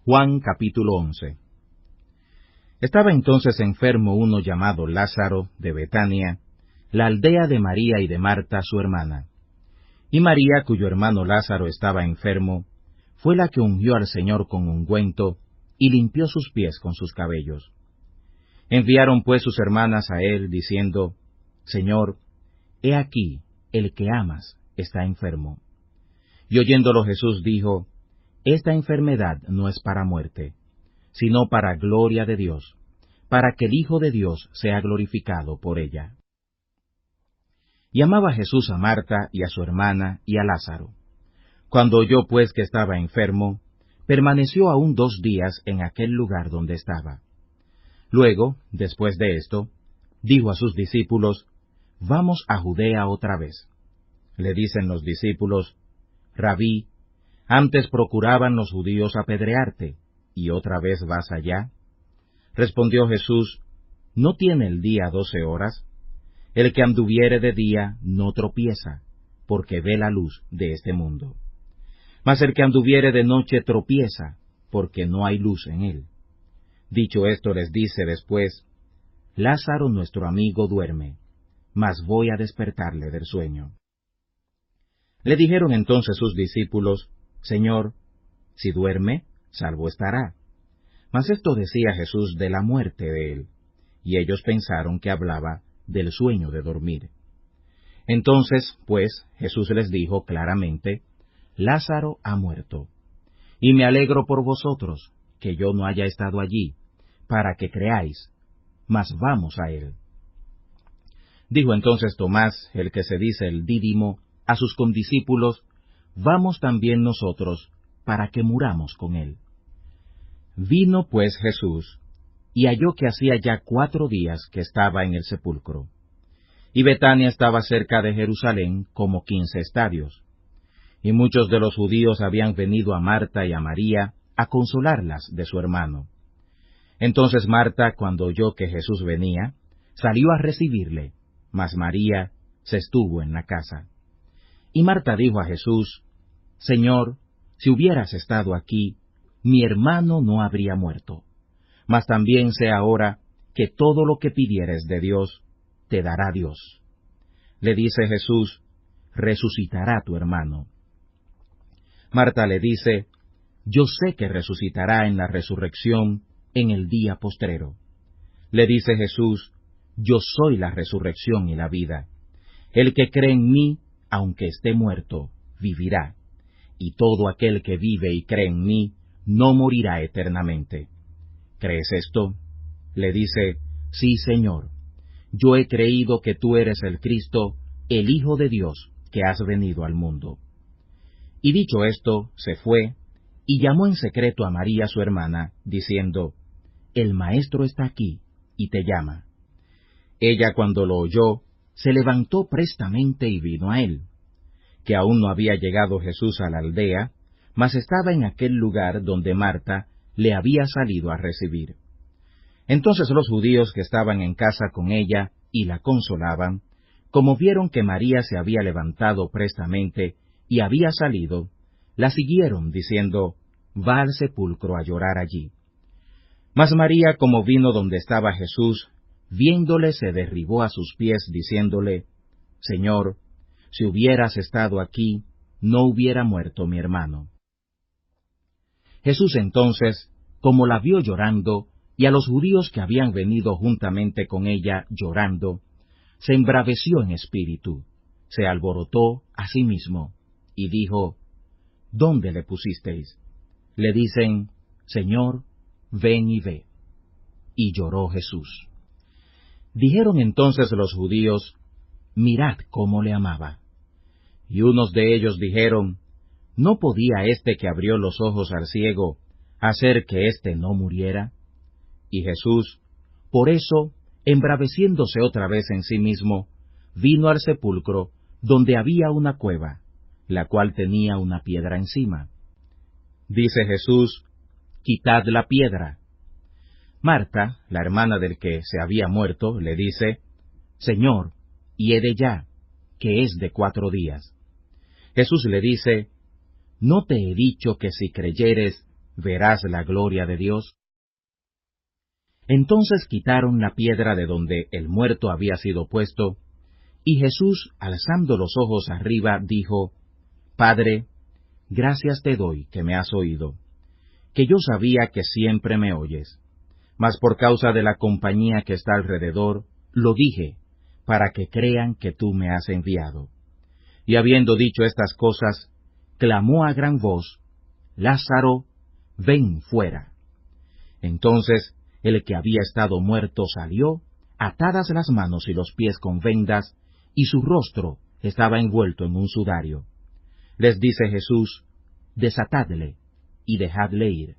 Juan capítulo 11. Estaba entonces enfermo uno llamado Lázaro, de Betania, la aldea de María y de Marta, su hermana. Y María, cuyo hermano Lázaro estaba enfermo, fue la que ungió al Señor con ungüento y limpió sus pies con sus cabellos. Enviaron pues sus hermanas a él, diciendo: Señor, he aquí, el que amas está enfermo. Y oyéndolo Jesús dijo: Esta enfermedad no es para muerte, sino para gloria de Dios, para que el Hijo de Dios sea glorificado por ella. Y amaba Jesús a Marta y a su hermana y a Lázaro. Cuando oyó pues que estaba enfermo, permaneció aún 2 días en aquel lugar donde estaba. Luego, después de esto, dijo a sus discípulos: Vamos a Judea otra vez. Le dicen los discípulos: Rabí, antes procuraban los judíos apedrearte, ¿y otra vez vas allá? Respondió Jesús: ¿No tiene el día 12 horas? El que anduviere de día no tropieza, porque ve la luz de este mundo. Mas el que anduviere de noche tropieza, porque no hay luz en él. Dicho esto, les dice después: Lázaro nuestro amigo duerme, mas voy a despertarle del sueño. Le dijeron entonces sus discípulos: Señor, si duerme, salvo estará. Mas esto decía Jesús de la muerte de él, y ellos pensaron que hablaba del sueño de dormir. Entonces, pues, Jesús les dijo claramente: Lázaro ha muerto, y me alegro por vosotros, que yo no haya estado allí, para que creáis, mas vamos a él. Dijo entonces Tomás, el que se dice el Dídimo, a sus condiscípulos: Vamos también nosotros, para que muramos con él. Vino pues Jesús, y halló que hacía ya 4 días que estaba en el sepulcro. Y Betania estaba cerca de Jerusalén, como 15 estadios. Y muchos de los judíos habían venido a Marta y a María a consolarlas de su hermano. Entonces Marta, cuando oyó que Jesús venía, salió a recibirle, mas María se estuvo en la casa. Y Marta dijo a Jesús: Señor, si hubieras estado aquí, mi hermano no habría muerto. Mas también sé ahora que todo lo que pidieres de Dios, te dará Dios. Le dice Jesús: resucitará tu hermano. Marta le dice: yo sé que resucitará en la resurrección en el día postrero. Le dice Jesús: yo soy la resurrección y la vida. El que cree en mí, aunque esté muerto, vivirá. Y todo aquel que vive y cree en mí, no morirá eternamente. ¿Crees esto? Le dice: sí, Señor. Yo he creído que tú eres el Cristo, el Hijo de Dios, que has venido al mundo. Y dicho esto, se fue, y llamó en secreto a María su hermana, diciendo: el Maestro está aquí, y te llama. Ella, cuando lo oyó, se levantó prestamente y vino a él. Que aún no había llegado Jesús a la aldea, mas estaba en aquel lugar donde Marta le había salido a recibir. Entonces los judíos que estaban en casa con ella y la consolaban, como vieron que María se había levantado prestamente y había salido, la siguieron, diciendo: va al sepulcro a llorar allí. Mas María, como vino donde estaba Jesús, viéndole se derribó a sus pies, diciéndole: Señor, si hubieras estado aquí, no hubiera muerto mi hermano. Jesús entonces, como la vio llorando, y a los judíos que habían venido juntamente con ella llorando, se embraveció en espíritu, se alborotó a sí mismo, y dijo: ¿dónde le pusisteis? Le dicen: Señor, ven y ve. Y lloró Jesús. Dijeron entonces los judíos: mirad cómo le amaba. Y unos de ellos dijeron: ¿no podía éste que abrió los ojos al ciego hacer que éste no muriera? Y Jesús, por eso, embraveciéndose otra vez en sí mismo, vino al sepulcro, donde había una cueva, la cual tenía una piedra encima. Dice Jesús: quitad la piedra. Marta, la hermana del que se había muerto, le dice: Señor, hiede ya, que es de 4 días. Jesús le dice: ¿no te he dicho que si creyeres, verás la gloria de Dios. Entonces quitaron la piedra de donde el muerto había sido puesto, y Jesús, alzando los ojos arriba, dijo, Padre, gracias te doy que me has oído, que yo sabía que siempre me oyes, mas por causa de la compañía que está alrededor, lo dije, para que crean que tú me has enviado. Y habiendo dicho estas cosas, clamó a gran voz, Lázaro, ven fuera. Entonces el que había estado muerto salió, atadas las manos y los pies con vendas, y su rostro estaba envuelto en un sudario. Les dice Jesús, desatadle y dejadle ir.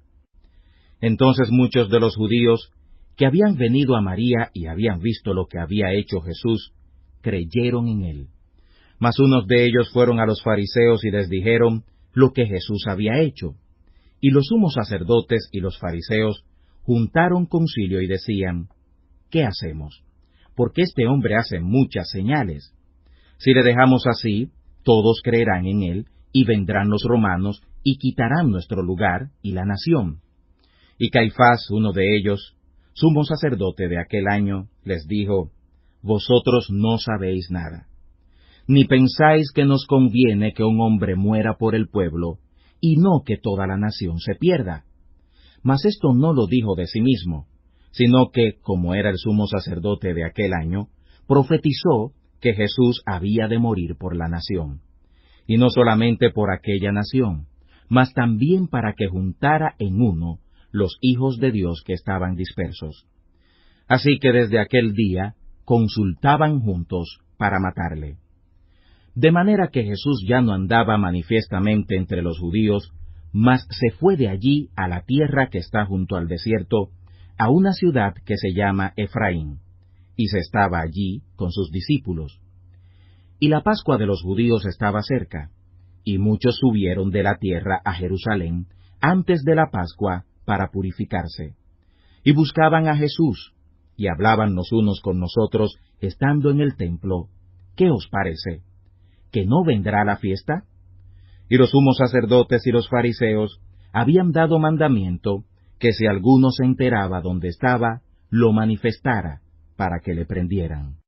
Entonces muchos de los judíos que habían venido a María y habían visto lo que había hecho Jesús, creyeron en él. Mas unos de ellos fueron a los fariseos y les dijeron lo que Jesús había hecho. Y los sumos sacerdotes y los fariseos juntaron concilio y decían, ¿qué hacemos? Porque este hombre hace muchas señales. Si le dejamos así, todos creerán en él, y vendrán los romanos, y quitarán nuestro lugar y la nación. Y Caifás, uno de ellos, sumo sacerdote de aquel año, les dijo, vosotros no sabéis nada, ni pensáis que nos conviene que un hombre muera por el pueblo, y no que toda la nación se pierda. Mas esto no lo dijo de sí mismo, sino que, como era el sumo sacerdote de aquel año, profetizó que Jesús había de morir por la nación, y no solamente por aquella nación, mas también para que juntara en uno los hijos de Dios que estaban dispersos. Así que desde aquel día consultaban juntos para matarle. De manera que Jesús ya no andaba manifiestamente entre los judíos, mas se fue de allí a la tierra que está junto al desierto, a una ciudad que se llama Efraín, y se estaba allí con sus discípulos. Y la Pascua de los judíos estaba cerca, y muchos subieron de la tierra a Jerusalén antes de la Pascua para purificarse. Y buscaban a Jesús, y hablaban los unos con nosotros, estando en el templo, ¿qué os parece? ¿Que no vendrá la fiesta? Y los sumos sacerdotes y los fariseos habían dado mandamiento que si alguno se enteraba dónde estaba, lo manifestara, para que le prendieran.